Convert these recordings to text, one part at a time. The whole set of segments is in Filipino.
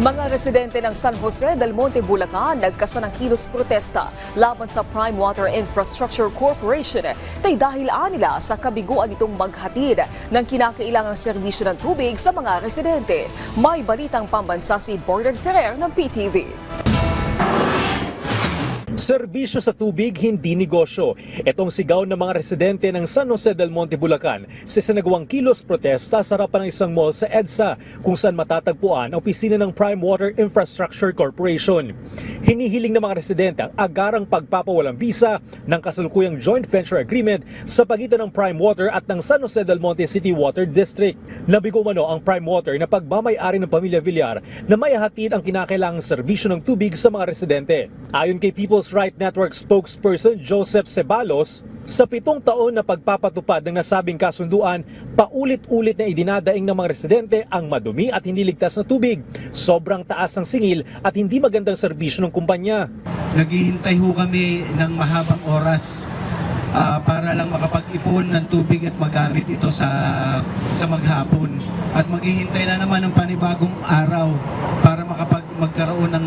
Mga residente ng San Jose del Monte, Bulacan nagkasa ng kilos protesta laban sa Prime Water Infrastructure Corporation dahil nila sa kabiguan itong maghatid ng kinakailangang serbisyo ng tubig sa mga residente. May balitang pambansa si Bernard Ferrer ng PTV. Serbisyo sa tubig, hindi negosyo. Itong sigaw ng mga residente ng San Jose del Monte, Bulacan sa sinagawang kilos protesta sa harapan ng isang mall sa EDSA kung saan matatagpuan ang opisina ng Prime Water Infrastructure Corporation. Hinihiling ng mga residente ang agarang pagpapawalang bisa ng kasalukuyang joint venture agreement sa pagitan ng Prime Water at ng San Jose del Monte City Water District. Nabigo umano ang Prime Water na pagmamay-ari ng pamilya Villar na maihatid ang kinakailangang serbisyo ng tubig sa mga residente. Ayon kay People's Right Network spokesperson Joseph Ceballos, sa 7 taon na pagpapatupad ng nasabing kasunduan, paulit-ulit na idinadaing ng mga residente ang madumi at hindi ligtas na tubig, sobrang taas ng singil at hindi magandang serbisyo ng kumpanya. Naghihintay ho kami ng mahabang oras para lang makapag-ipon ng tubig at magamit ito sa maghapon. At maghihintay na naman ng panibagong araw para magkaroon ng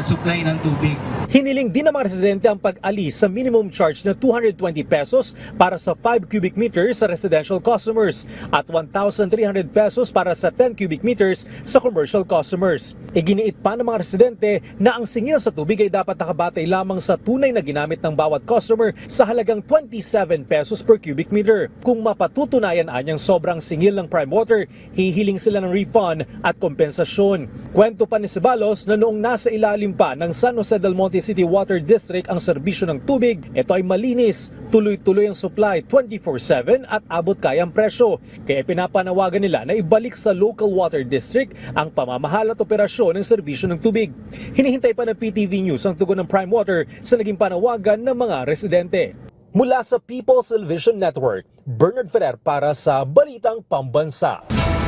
supply ng tubig. Hiniling din ng mga residente ang pag-alis sa minimum charge na 220 pesos para sa 5 cubic meters sa residential customers at 1,300 pesos para sa 10 cubic meters sa commercial customers. Iginiit pa ng mga residente na ang singil sa tubig ay dapat nakabatay lamang sa tunay na ginamit ng bawat customer sa halagang 27 pesos per cubic meter. Kung mapatutunayan anyang sobrang singil ng Prime Water, hihiling sila ng refund at kompensasyon. Kwento pa ni Ceballos na noong nasa ilalim pa ng San Jose del Monte City Water District ang serbisyo ng tubig, ito ay malinis, tuloy-tuloy ang supply 24/7 at abot kayang presyo. Kaya pinapanawagan nila na ibalik sa local water district ang pamamahal at operasyon ng serbisyo ng tubig. Hinihintay pa ng PTV News ang tugon ng Prime Water sa naging panawagan ng mga residente. Mula sa People's Television Network, Bernard Ferrer para sa Balitang Pambansa.